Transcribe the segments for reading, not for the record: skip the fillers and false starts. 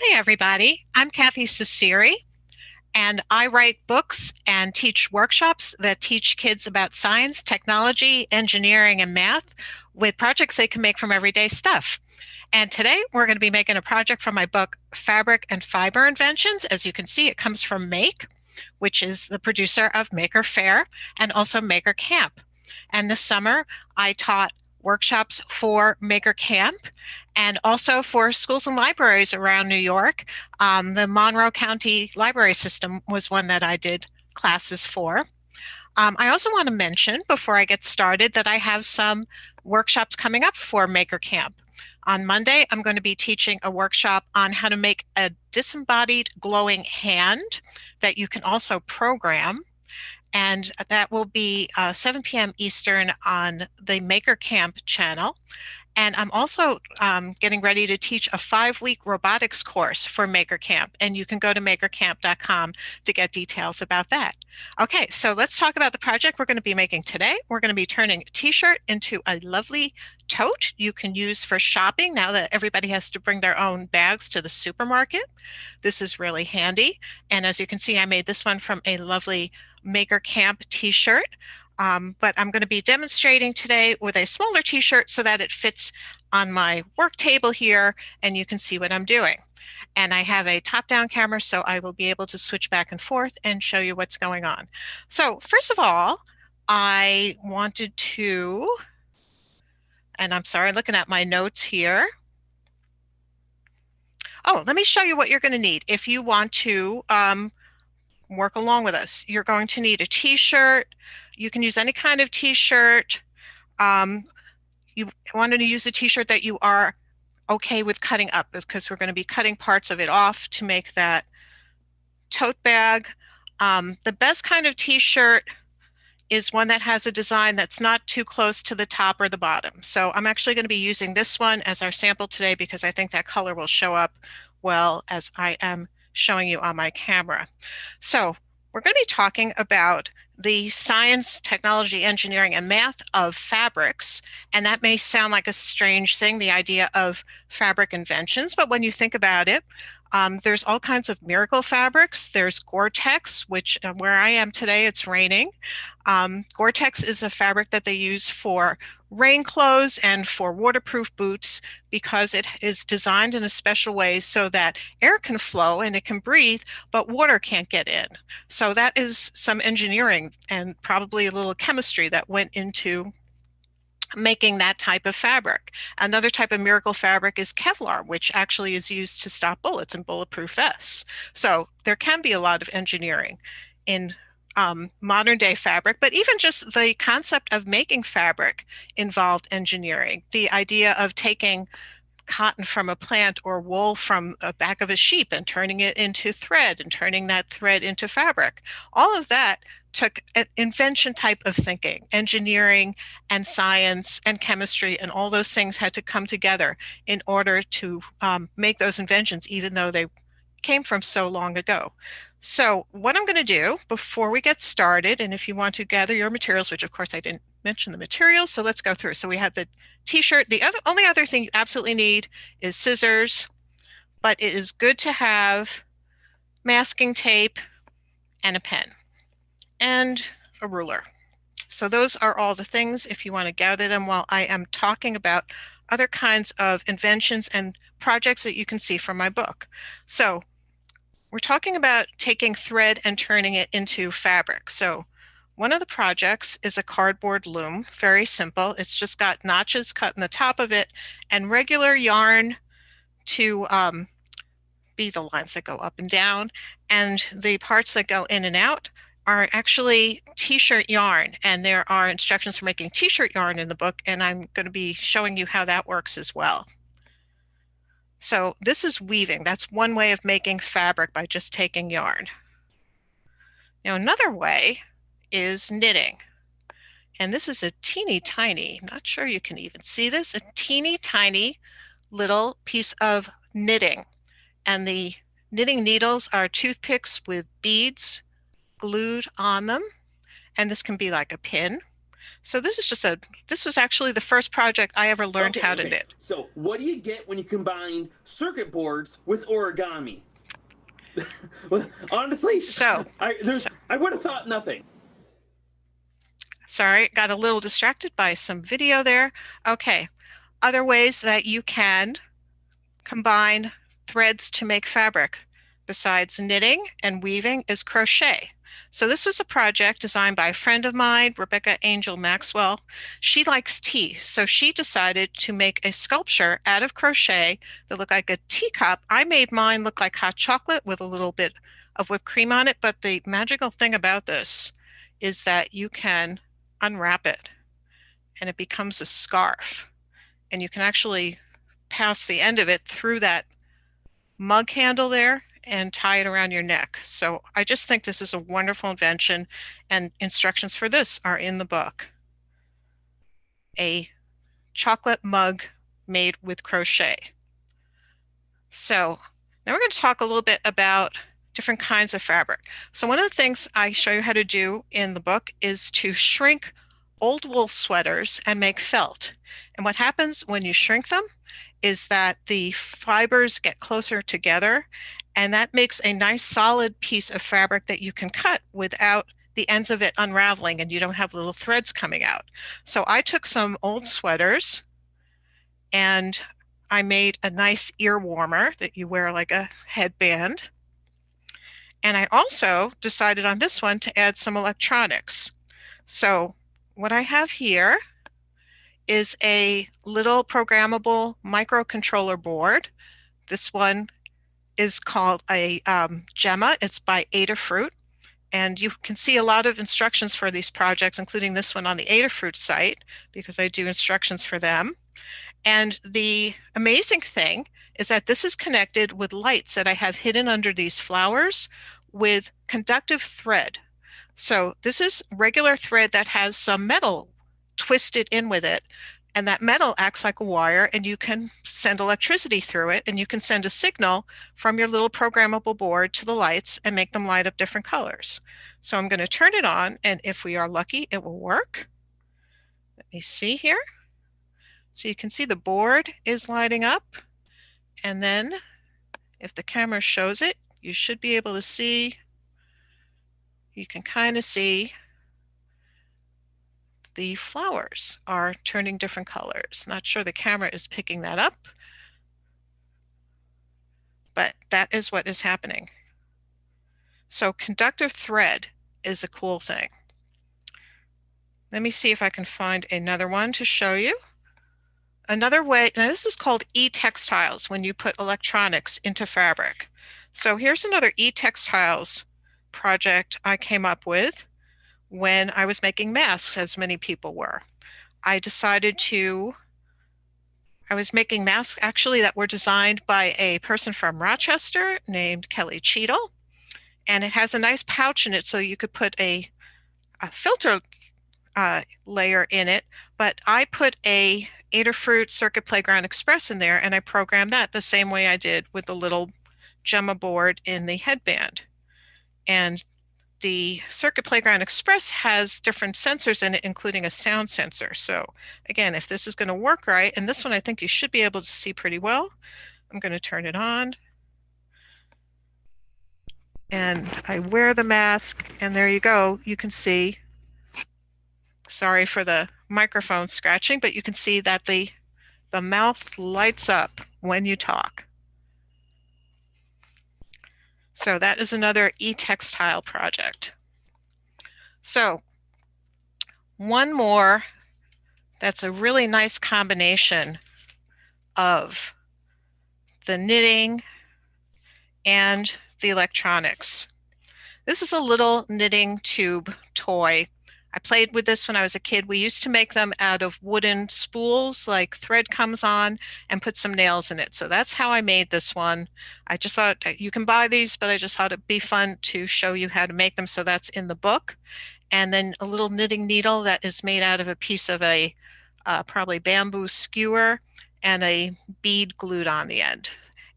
Hi, everybody. I'm Kathy Ceceri, and I write books and teach workshops that teach kids about science, technology, engineering, and math with projects they can make from everyday stuff. And today we're going to be making a project from my book, Fabric and Fiber Inventions. As you can see, it comes from Make, which is the producer of Maker Faire and also Maker Camp. And this summer, I taught workshops for Maker Camp and also for schools and libraries around New York. The Monroe County Library System was one that I did classes for. I also want to mention before I get started that I have some workshops coming up for Maker Camp. On Monday, I'm going to be teaching a workshop on how to make a disembodied glowing hand that you can also program. And that will be 7 p.m. Eastern on the Maker Camp channel. And I'm also getting ready to teach a 5-week robotics course for Maker Camp. And you can go to makercamp.com to get details about that. Okay, so let's talk about the project we're going to be making today. We're going to be turning a T-shirt into a lovely tote you can use for shopping now that everybody has to bring their own bags to the supermarket. This is really handy. And as you can see, I made this one from a lovely Maker Camp T-shirt. But I'm going to be demonstrating today with a smaller T-shirt so that it fits on my work table here and you can see what I'm doing. And I have a top-down camera, so I will be able to switch back and forth and show you what's going on. So first of all, I wanted to, and I'm sorry, looking at my notes here. Oh, let me show you what you're going to need if you want to work along with us. You're going to need a T-shirt. You can use any kind of T-shirt. You want to use a T-shirt that you are okay with cutting up because we're going to be cutting parts of it off to make that tote bag. The best kind of T-shirt is one that has a design that's not too close to the top or the bottom. So I'm actually going to be using this one as our sample today because I think that color will show up well as I am showing you on my camera. So we're going to be talking about the science, technology, engineering, and math of fabrics. And that may sound like a strange thing, the idea of fabric inventions, but when you think about it, there's all kinds of miracle fabrics. There's Gore-Tex, which where I am today, it's raining. Gore-Tex is a fabric that they use for rain clothes and for waterproof boots because it is designed in a special way so that air can flow and it can breathe, but water can't get in. So that is some engineering and probably a little chemistry that went into making that type of fabric. Another type of miracle fabric is Kevlar, which actually is used to stop bullets in bulletproof vests. So there can be a lot of engineering in modern day fabric, but even just the concept of making fabric involved engineering. The idea of taking cotton from a plant or wool from the back of a sheep and turning it into thread and turning that thread into fabric. All of that took an invention type of thinking. Engineering and science and chemistry and all those things had to come together in order to make those inventions, even though they came from so long ago. So what I'm going to do before we get started, and if you want to gather your materials, which of course I didn't mention the materials, so let's go through. So we have the T-shirt. The only other thing you absolutely need is scissors, but it is good to have masking tape and a pen and a ruler. So those are all the things if you want to gather them while I am talking about other kinds of inventions and projects that you can see from my book. So we're talking about taking thread and turning it into fabric. So one of the projects is a cardboard loom, very simple. It's just got notches cut in the top of it and regular yarn to be the lines that go up and down. And the parts that go in and out are actually T-shirt yarn. And there are instructions for making T-shirt yarn in the book, and I'm going to be showing you how that works as well. So this is weaving. That's one way of making fabric by just taking yarn. Now another way is knitting. And this is a teeny tiny, not sure you can even see this, a teeny tiny little piece of knitting. And the knitting needles are toothpicks with beads glued on them. And this can be like a pin. So this was actually the first project I ever learned how to Okay. knit. So what do you get when you combine circuit boards with origami? Well, honestly, So, so I would have thought nothing. sorry, got a little distracted by some video there. Okay, other ways that you can combine threads to make fabric besides knitting and weaving is crochet. So this was a project designed by a friend of mine, Rebecca Angel Maxwell. She likes tea, so she decided to make a sculpture out of crochet that looked like a teacup. I made mine look like hot chocolate with a little bit of whipped cream on it, but the magical thing about this is that you can unwrap it and it becomes a scarf. And you can actually pass the end of it through that mug handle there and tie it around your neck. So I just think this is a wonderful invention, and instructions for this are in the book. A chocolate mug made with crochet. So now we're going to talk a little bit about different kinds of fabric. So one of the things I show you how to do in the book is to shrink old wool sweaters and make felt. And what happens when you shrink them is that the fibers get closer together, and that makes a nice solid piece of fabric that you can cut without the ends of it unraveling and you don't have little threads coming out. So I took some old sweaters and I made a nice ear warmer that you wear like a headband. And I also decided on this one to add some electronics. So what I have here is a little programmable microcontroller board. This one is called a Gemma. It's by Adafruit. And you can see a lot of instructions for these projects, including this one on the Adafruit site, because I do instructions for them. And the amazing thing is that this is connected with lights that I have hidden under these flowers with conductive thread. So this is regular thread that has some metal twisted in with it. And that metal acts like a wire, and you can send electricity through it, and you can send a signal from your little programmable board to the lights and make them light up different colors. So I'm going to turn it on, and if we are lucky, it will work. Let me see here. So you can see the board is lighting up, and then if the camera shows it, you should be able to see, you can kind of see the flowers are turning different colors. Not sure the camera is picking that up, but that is what is happening. So conductive thread is a cool thing. Let me see if I can find another one to show you. Another way, now this is called e-textiles when you put electronics into fabric. So here's another e-textiles project I came up with when I was making masks, as many people were. I was making masks actually that were designed by a person from Rochester named Kelly Cheadle. And it has a nice pouch in it so you could put a filter layer in it. But I put a Adafruit Circuit Playground Express in there, and I programmed that the same way I did with the little Gemma board in the headband. And the Circuit Playground Express has different sensors in it, including a sound sensor. So again, if this is going to work right, and this one I think you should be able to see pretty well, I'm going to turn it on. And I wear the mask, and there you go. You can see, sorry for the microphone scratching, but you can see that the mouth lights up when you talk. So that is another e-textile project. So one more that's a really nice combination of the knitting and the electronics. This is a little knitting tube toy. I played with this when I was a kid. We used to make them out of wooden spools, like thread comes on, and put some nails in it. So that's how I made this one. I just thought you can buy these, but I just thought it'd be fun to show you how to make them. So that's in the book. And then a little knitting needle that is made out of a piece of a probably bamboo skewer and a bead glued on the end.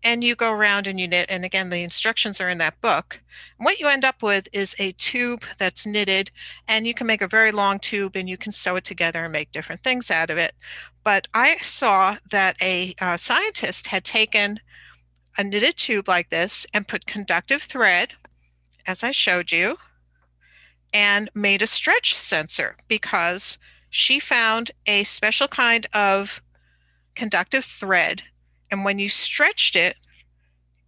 and you go around and you knit. And again, the instructions are in that book. And what you end up with is a tube that's knitted, and you can make a very long tube and you can sew it together and make different things out of it. But I saw that a scientist had taken a knitted tube like this and put conductive thread, as I showed you, and made a stretch sensor because she found a special kind of conductive thread. And when you stretched it,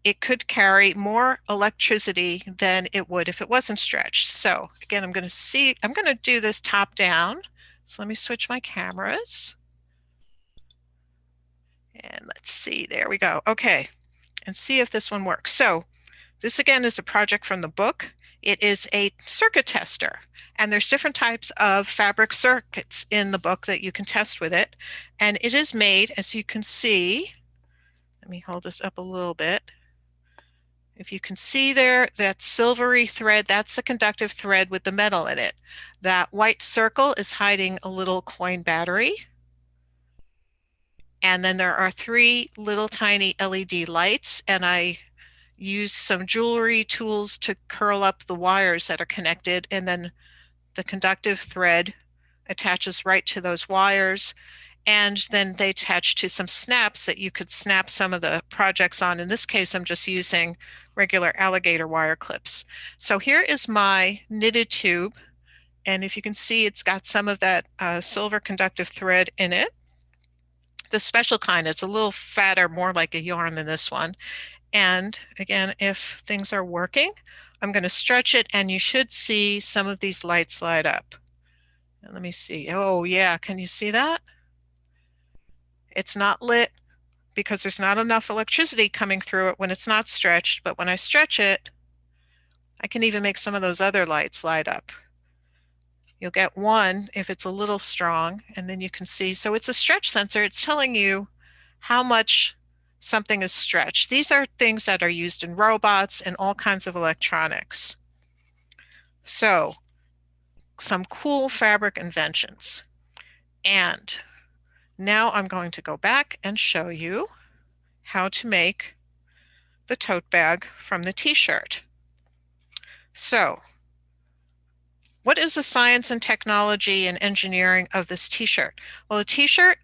it could carry more electricity than it would if it wasn't stretched. So again, I'm going to do this top down. So let me switch my cameras. And let's see, there we go. Okay, and see if this one works. So this again is a project from the book. It is a circuit tester, and there's different types of fabric circuits in the book that you can test with it. And it is made, as you can see, let me hold this up a little bit. If you can see there, that silvery thread, that's the conductive thread with the metal in it. That white circle is hiding a little coin battery. And then there are 3 little tiny LED lights, and I use some jewelry tools to curl up the wires that are connected, and then the conductive thread attaches right to those wires, and then they attach to some snaps that you could snap some of the projects on. In this case, I'm just using regular alligator wire clips. So here is my knitted tube, and if you can see, it's got some of that silver conductive thread in it. The special kind, it's a little fatter, more like a yarn than this one. And again, if things are working, I'm going to stretch it and you should see some of these lights light up. And let me see. Oh yeah, can you see that? It's not lit because there's not enough electricity coming through it when it's not stretched, but when I stretch it, I can even make some of those other lights light up. You'll get one if it's a little strong, and then you can see. So it's a stretch sensor. It's telling you how much something is stretched. These are things that are used in robots and all kinds of electronics. So some cool fabric inventions. And now I'm going to go back and show you how to make the tote bag from the T-shirt. So what is the science and technology and engineering of this T-shirt? Well, the T-shirt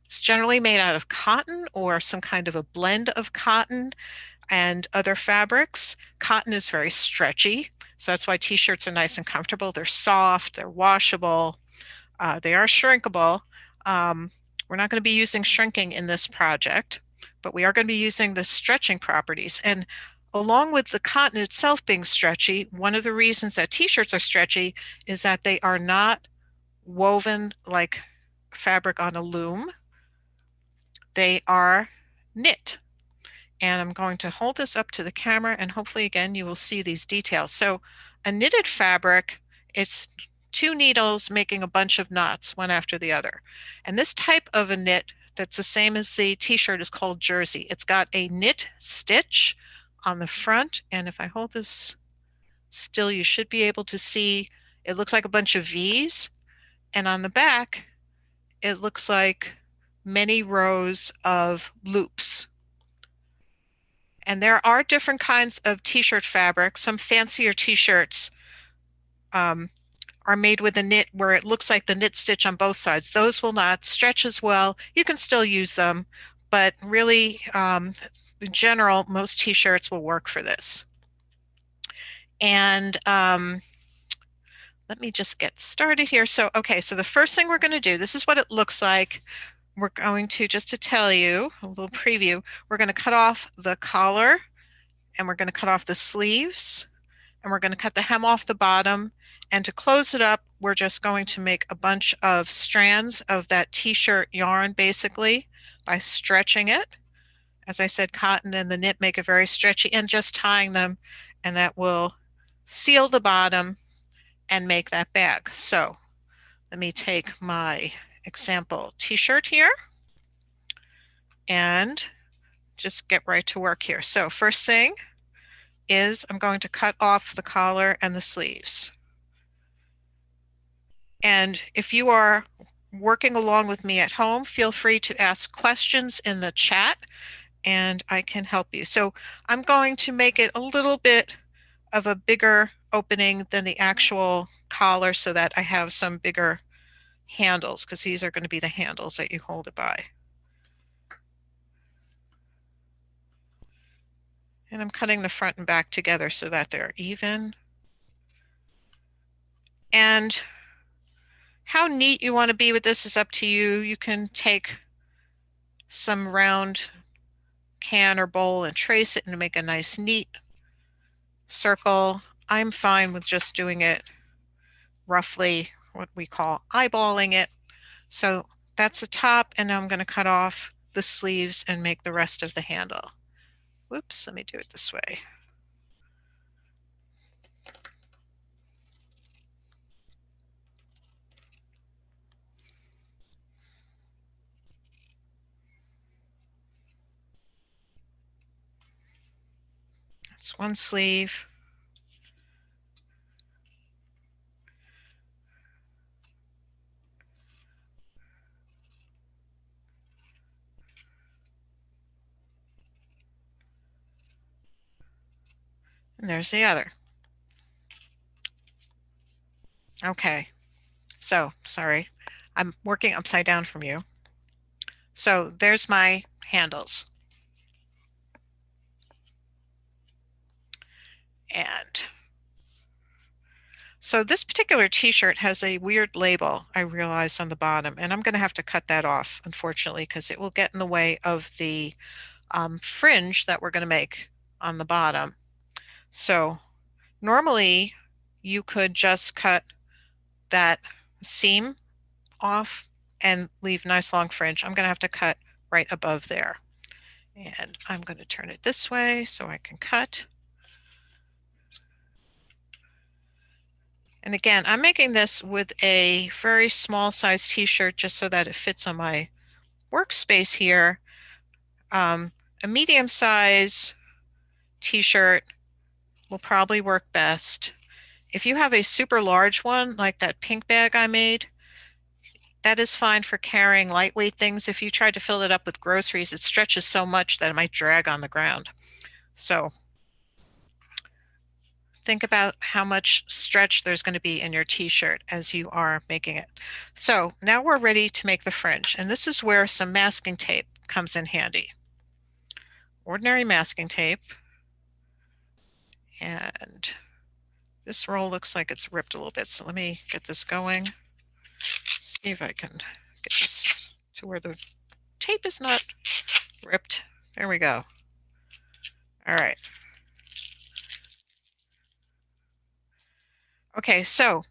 is generally made out of cotton or some kind of a blend of cotton and other fabrics. Cotton is very stretchy, so that's why T-shirts are nice and comfortable. They're soft, they're washable, they are shrinkable. We're not going to be using shrinking in this project, but we are going to be using the stretching properties. And along with the cotton itself being stretchy, one of the reasons that T-shirts are stretchy is that they are not woven like fabric on a loom. They are knit. And I'm going to hold this up to the camera, and hopefully again you will see these details. So a knitted fabric, it's 2 needles making a bunch of knots one after the other. And this type of a knit that's the same as the T-shirt is called jersey. It's got a knit stitch on the front, and if I hold this still, you should be able to see it looks like a bunch of V's, and on the back it looks like many rows of loops. And there are different kinds of T-shirt fabric. Some fancier T-shirts are made with a knit where it looks like the knit stitch on both sides. Those will not stretch as well. You can still use them, but really, in general, most T-shirts will work for this. And let me just get started here. So, okay, so the first thing we're going to do, this is what it looks like. We're going to, just to tell you, a little preview, we're going to cut off the collar, and we're going to cut off the sleeves, and we're going to cut the hem off the bottom. And to close it up, we're just going to make a bunch of strands of that T-shirt yarn, basically, by stretching it. As I said, cotton and the knit make it very stretchy, and just tying them, and that will seal the bottom and make that bag. So let me take my example T-shirt here and just get right to work here. So first thing is I'm going to cut off the collar and the sleeves. And if you are working along with me at home, feel free to ask questions in the chat, and I can help you. So I'm going to make it a little bit of a bigger opening than the actual collar so that I have some bigger handles, because these are going to be the handles that you hold it by. And I'm cutting the front and back together so that they're even. And how neat you want to be with this is up to you. You can take some round can or bowl and trace it and make a nice neat circle. I'm fine with just doing it roughly, what we call eyeballing it. So that's the top, and now I'm going to cut off the sleeves and make the rest of the handle. Whoops, let me do it this way. That's one sleeve. And there's the other. Okay, so sorry, I'm working upside down from you. So there's my handles. And so this particular t-shirt has a weird label, I realized, on the bottom, and I'm going to have to cut that off, unfortunately, because it will get in the way of the fringe that we're going to make on the bottom. So normally you could just cut that seam off and leave nice long fringe. I'm going to have to cut right above there. And I'm going to turn it this way so I can cut. And again, I'm making this with a very small size t-shirt just so that it fits on my workspace here. A medium size t-shirt will probably work best. If you have a super large one, like that pink bag I made, that is fine for carrying lightweight things. If you try to fill it up with groceries, it stretches so much that it might drag on the ground. So think about how much stretch there's going to be in your t-shirt as you are making it. So now we're ready to make the fringe, and this is where some masking tape comes in handy. Ordinary masking tape, and this roll looks like it's ripped a little bit, so let me get this going. See if I can get this to where the tape is not ripped. There we go. All right. Okay, so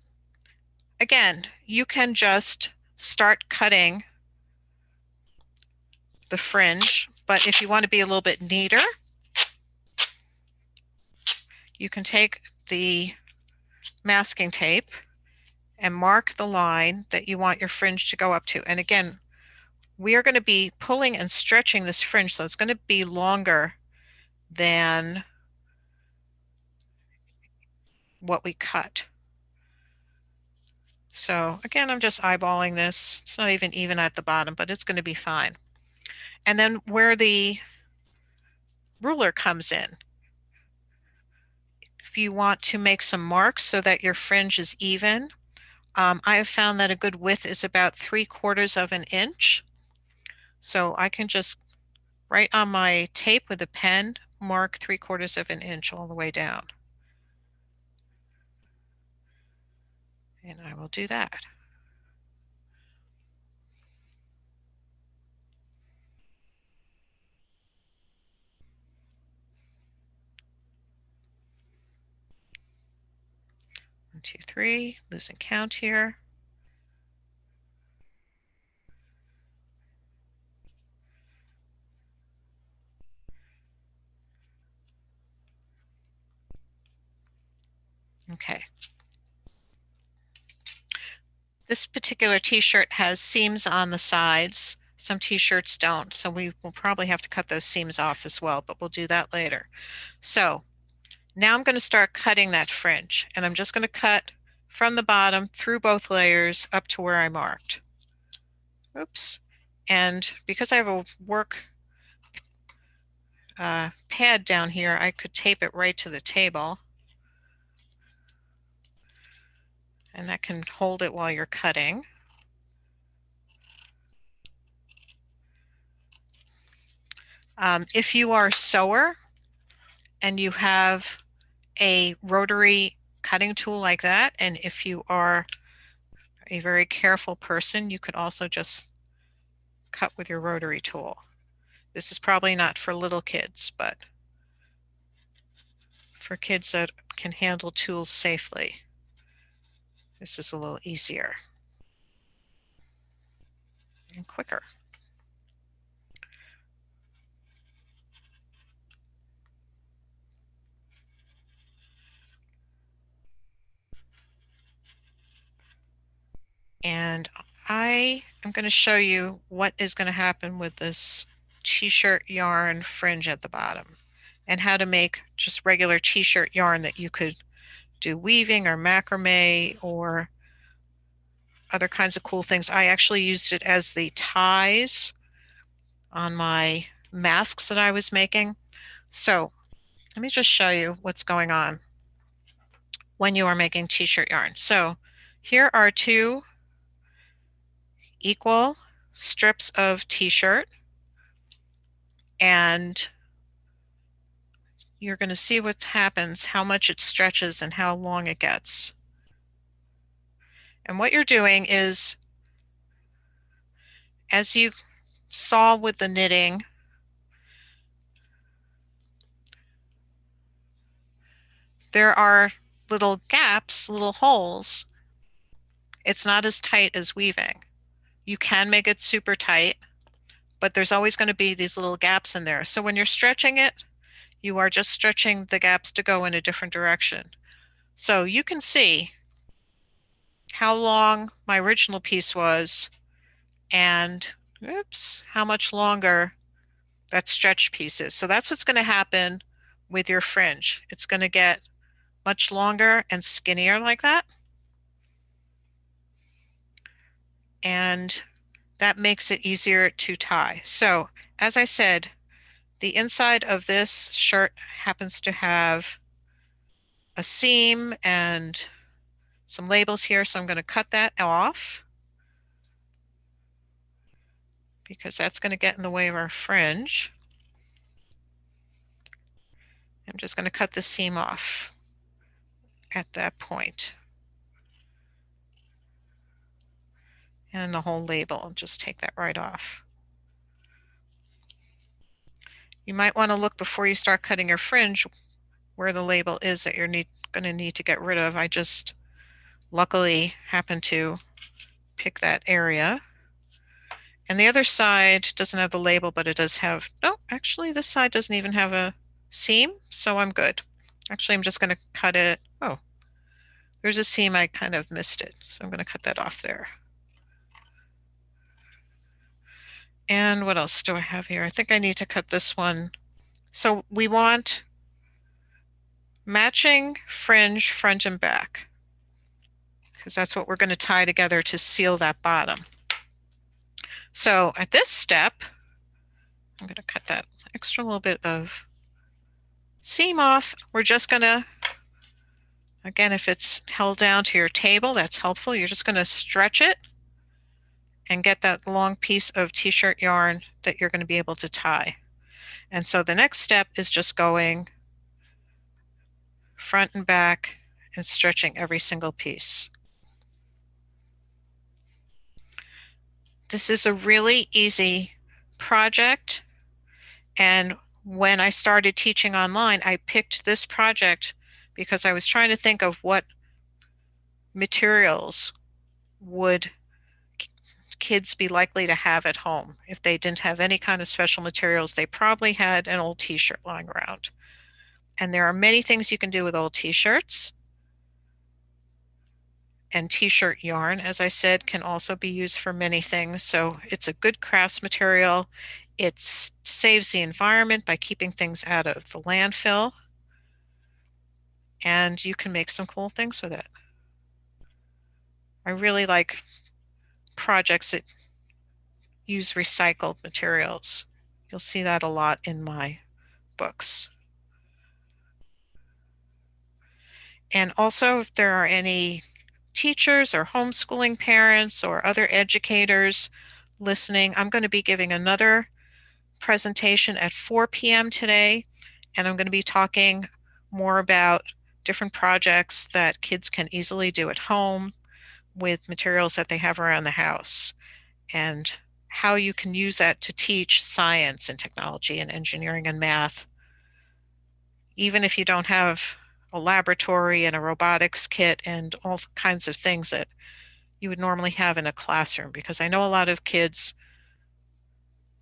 again, you can just start cutting the fringe, but if you want to be a little bit neater, you can take the masking tape and mark the line that you want your fringe to go up to. And again, we are going to be pulling and stretching this fringe, so it's going to be longer than what we cut. So again, I'm just eyeballing this. It's not even at the bottom, but it's going to be fine. And then where the ruler comes in, if you want to make some marks so that your fringe is even, I have found that a good width is about 3/4 of an inch. So I can just write on my tape with a pen, mark 3/4 of an inch all the way down. And I will do that. One, two, three, losing count here. Okay. This particular t-shirt has seams on the sides. Some t-shirts don't, so we will probably have to cut those seams off as well, but we'll do that later. So now I'm going to start cutting that fringe, and I'm just going to cut from the bottom through both layers up to where I marked. Oops. And because I have a work pad down here, I could tape it right to the table. And that can hold it while you're cutting. If you are a sewer and you have a rotary cutting tool like that, and if you are a very careful person, you could also just cut with your rotary tool. This is probably not for little kids, but for kids that can handle tools safely, this is a little easier and quicker. And I am going to show you what is going to happen with this T-shirt yarn fringe at the bottom and how to make just regular T-shirt yarn that you could do weaving or macrame or other kinds of cool things. I actually used it as the ties on my masks that I was making. So let me just show you what's going on when you are making T-shirt yarn. So here are two equal strips of T-shirt, and you're going to see what happens, how much it stretches and how long it gets. And what you're doing is, as you saw with the knitting, there are little gaps, little holes. It's not as tight as weaving. You can make it super tight, but there's always going to be these little gaps in there. So when you're stretching it, you are just stretching the gaps to go in a different direction. So you can see how long my original piece was and, oops, how much longer that stretch piece is. So that's what's going to happen with your fringe. It's going to get much longer and skinnier like that. And that makes it easier to tie. So as I said, the inside of this shirt happens to have a seam and some labels here, so I'm going to cut that off because that's going to get in the way of our fringe. I'm just going to cut the seam off at that point. And the whole label, just take that right off. You might want to look before you start cutting your fringe where the label is that you're going to need to get rid of. I just luckily happened to pick that area. And the other side doesn't have the label, but it does have, no, actually this side doesn't even have a seam, so I'm good. Actually, I'm just going to cut it. Oh, there's a seam, I kind of missed it, so I'm going to cut that off there. And what else do I have here? I think I need to cut this one. So we want matching fringe front and back, because that's what we're going to tie together to seal that bottom. So at this step, I'm going to cut that extra little bit of seam off. We're just going to, again, if it's held down to your table, that's helpful. You're just going to stretch it and get that long piece of T-shirt yarn that you're going to be able to tie. And so the next step is just going front and back and stretching every single piece. This is a really easy project, and when I started teaching online, I picked this project because I was trying to think of what materials would kids be likely to have at home. If they didn't have any kind of special materials, they probably had an old T-shirt lying around. And there are many things you can do with old T-shirts. And T-shirt yarn, as I said, can also be used for many things. So it's a good crafts material. It saves the environment by keeping things out of the landfill. And you can make some cool things with it. I really like projects that use recycled materials. You'll see that a lot in my workbooks. And also, if there are any teachers or homeschooling parents or other educators listening, I'm going to be giving another presentation at 4 p.m. today, and I'm going to be talking more about different projects that kids can easily do at home with materials that they have around the house, and how you can use that to teach science and technology and engineering and math, even if you don't have a laboratory and a robotics kit and all kinds of things that you would normally have in a classroom, because I know a lot of kids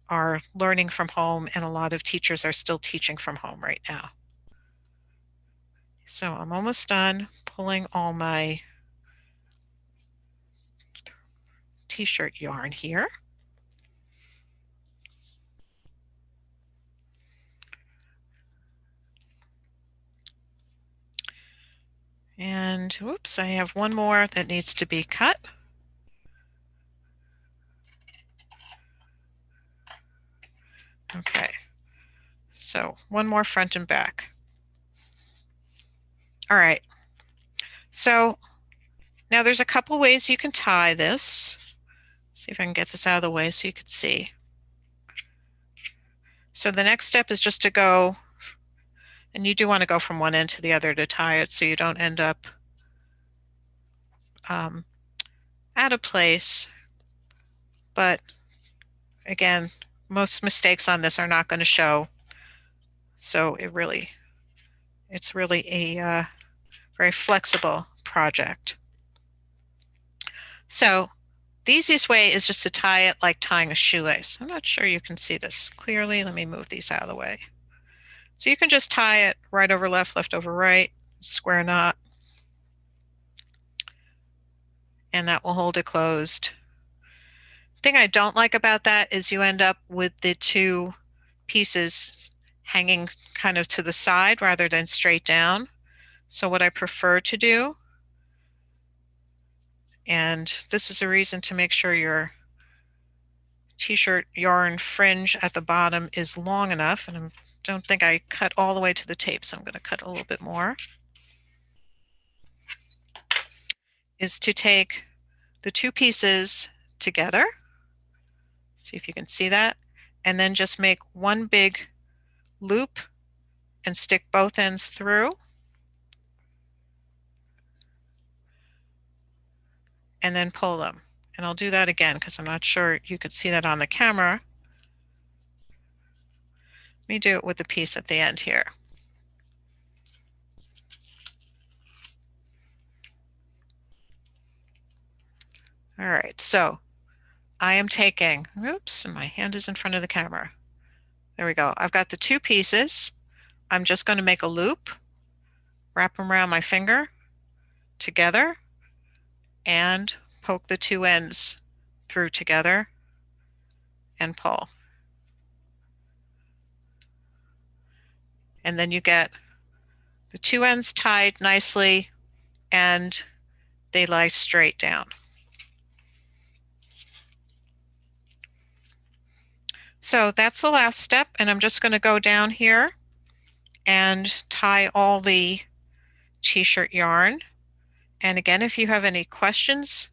are learning from home and a lot of teachers are still teaching from home right now. So I'm almost done pulling all my T-shirt yarn here. And whoops, I have one more that needs to be cut. Okay, so one more front and back. All right, so now there's a couple ways you can tie this. See if I can get this out of the way so you can see. So the next step is just to go, and you do want to go from one end to the other to tie it so you don't end up out of place. But again, most mistakes on this are not going to show. So it's really a very flexible project. So the easiest way is just to tie it like tying a shoelace. I'm not sure you can see this clearly. Let me move these out of the way. So you can just tie it right over left, left over right, square knot, and that will hold it closed. The thing I don't like about that is you end up with the two pieces hanging kind of to the side rather than straight down. So what I prefer to do, and this is a reason to make sure your T-shirt yarn fringe at the bottom is long enough, and I don't think I cut all the way to the tape, so I'm going to cut a little bit more, is to take the two pieces together, see if you can see that, and then just make one big loop and stick both ends through, and then pull them. And I'll do that again because I'm not sure you could see that on the camera. Let me do it with the piece at the end here. All right, so I am taking, oops, and my hand is in front of the camera. There we go. I've got the two pieces. I'm just going to make a loop, wrap them around my finger together, and poke the two ends through together and pull. And then you get the two ends tied nicely and they lie straight down. So that's the last step, and I'm just going to go down here and tie all the T-shirt yarn. And again, if you have any questions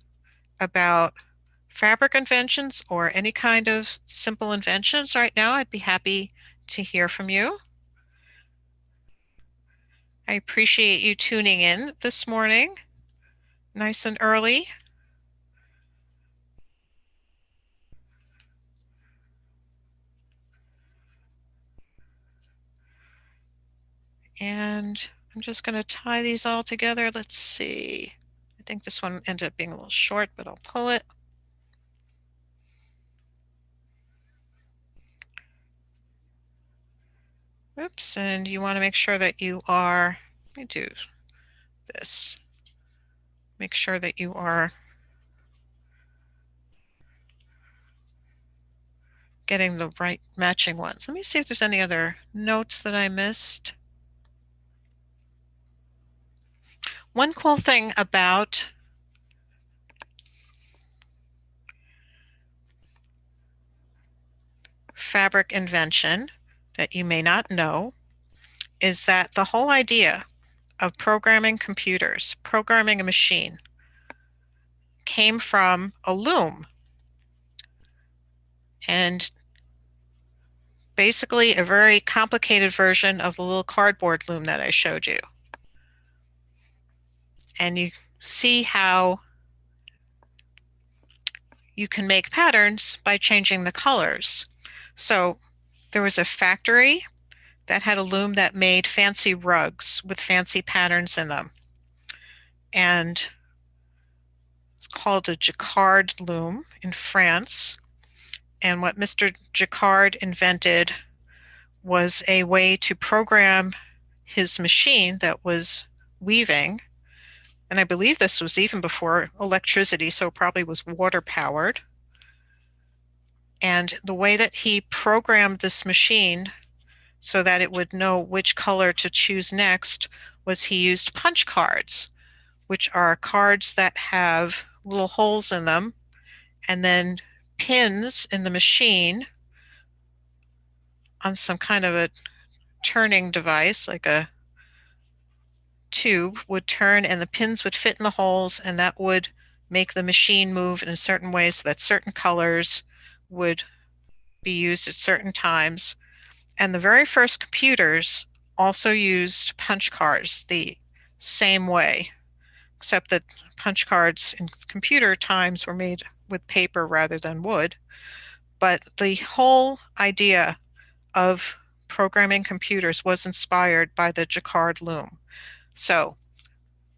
about fabric inventions or any kind of simple inventions right now, I'd be happy to hear from you. I appreciate you tuning in this morning, nice and early. And I'm just going to tie these all together. Let's see. I think this one ended up being a little short, but I'll pull it. Oops, and you want to make sure that you are, let me do this. Make sure that you are getting the right matching ones. Let me see if there's any other notes that I missed. One cool thing about fabric invention that you may not know is that the whole idea of programming computers, programming a machine, came from a loom, and basically a very complicated version of the little cardboard loom that I showed you. And you see how you can make patterns by changing the colors. So there was a factory that had a loom that made fancy rugs with fancy patterns in them. And it's called a Jacquard loom in France. And what Mr. Jacquard invented was a way to program his machine that was weaving. And I believe this was even before electricity, so it probably was water powered. And the way that he programmed this machine so that it would know which color to choose next was he used punch cards, which are cards that have little holes in them, and then pins in the machine on some kind of a turning device, like a tube, would turn and the pins would fit in the holes, and that would make the machine move in a certain way so that certain colors would be used at certain times. And the very first computers also used punch cards the same way, except that punch cards in computer times were made with paper rather than wood. But the whole idea of programming computers was inspired by the Jacquard loom. So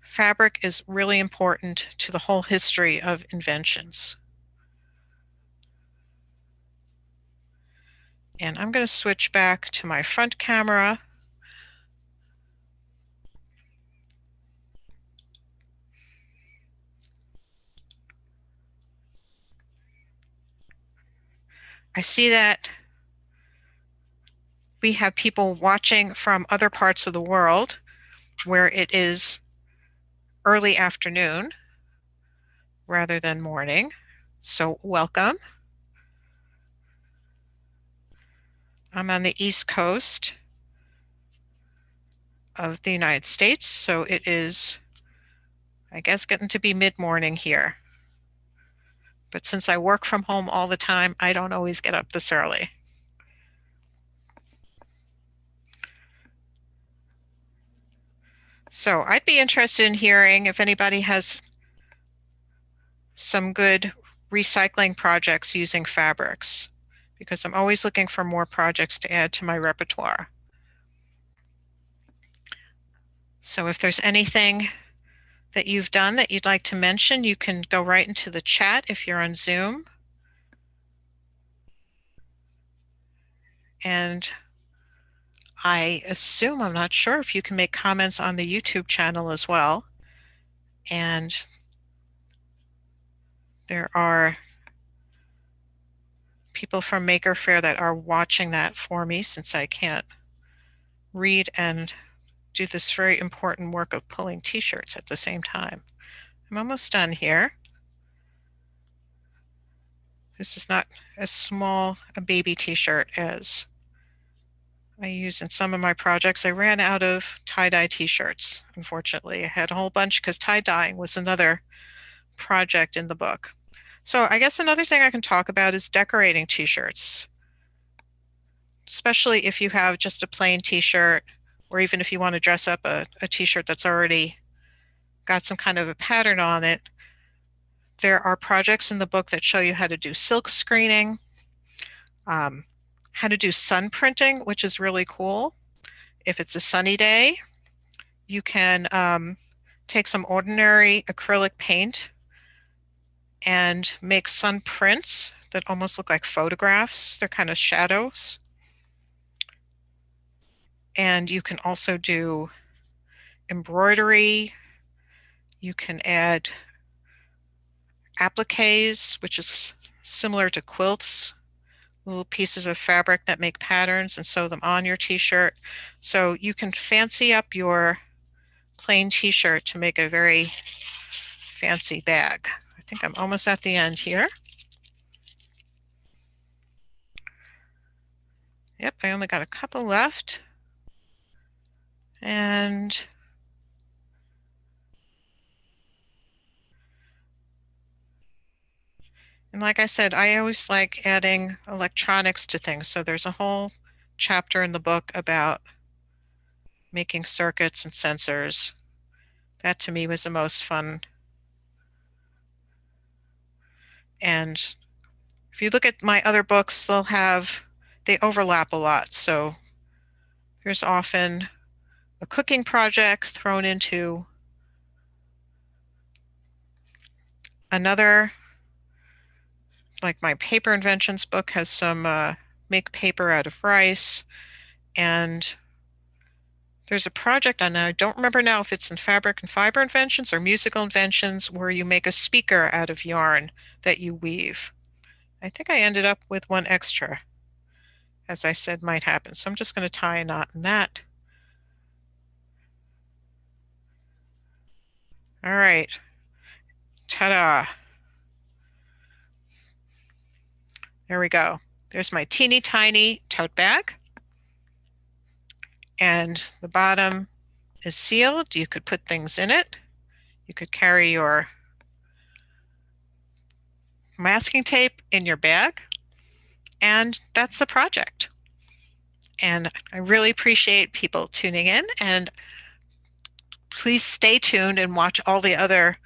fabric is really important to the whole history of inventions. And I'm going to switch back to my front camera. I see that we have people watching from other parts of the world where it is early afternoon rather than morning. So welcome. I'm on the East Coast of the United States, so it is, I guess, getting to be mid-morning here. But since I work from home all the time, I don't always get up this early. So I'd be interested in hearing if anybody has some good recycling projects using fabrics, because I'm always looking for more projects to add to my repertoire. So if there's anything that you've done that you'd like to mention, you can go right into the chat if you're on Zoom. And I assume, I'm not sure if you can make comments on the YouTube channel as well. And there are people from Maker Faire that are watching that for me, since I can't read and do this very important work of pulling T-shirts at the same time. I'm almost done here. This is not as small a baby T-shirt as I use in some of my projects. I ran out of tie-dye T-shirts, unfortunately. I had a whole bunch because tie-dyeing was another project in the book. So I guess another thing I can talk about is decorating T-shirts, especially if you have just a plain T-shirt, or even if you want to dress up a T-shirt that's already got some kind of a pattern on it. There are projects in the book that show you how to do silk screening, how to do sun printing, which is really cool. If it's a sunny day, you can take some ordinary acrylic paint and make sun prints that almost look like photographs. They're kind of shadows. And you can also do embroidery. You can add appliques, which is similar to quilts, little pieces of fabric that make patterns and sew them on your T-shirt. So you can fancy up your plain T-shirt to make a very fancy bag. I think I'm almost at the end here. Yep, I only got a couple left. And like I said, I always like adding electronics to things. So there's a whole chapter in the book about making circuits and sensors. That to me was the most fun. And if you look at my other books, they overlap a lot. So there's often a cooking project thrown into another, like my paper inventions book has some make paper out of rice. And there's a project on I don't remember now if it's in fabric and fiber inventions or musical inventions where you make a speaker out of yarn that you weave. I think I ended up with one extra, as I said might happen. So I'm just going to tie a knot in that. All right. Ta-da. There we go. There's my teeny tiny tote bag. And the bottom is sealed. You could put things in it. You could carry your masking tape in your bag. And that's the project. And I really appreciate people tuning in. And please stay tuned and watch all the other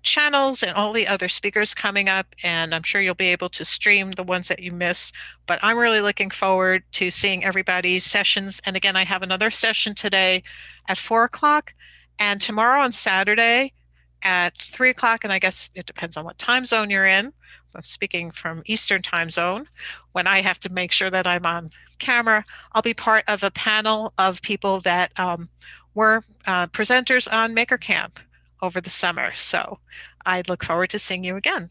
channels and all the other speakers coming up. And I'm sure you'll be able to stream the ones that you miss. But I'm really looking forward to seeing everybody's sessions. And again, I have another session today at 4 o'clock and tomorrow on Saturday at 3 o'clock. And I guess it depends on what time zone you're in. I'm speaking from Eastern time zone when I have to make sure that I'm on camera. I'll be part of a panel of people that were presenters on Maker Camp over the summer. So I look forward to seeing you again.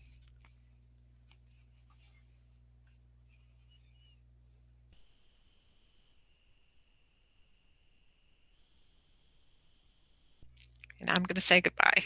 And I'm going to say goodbye.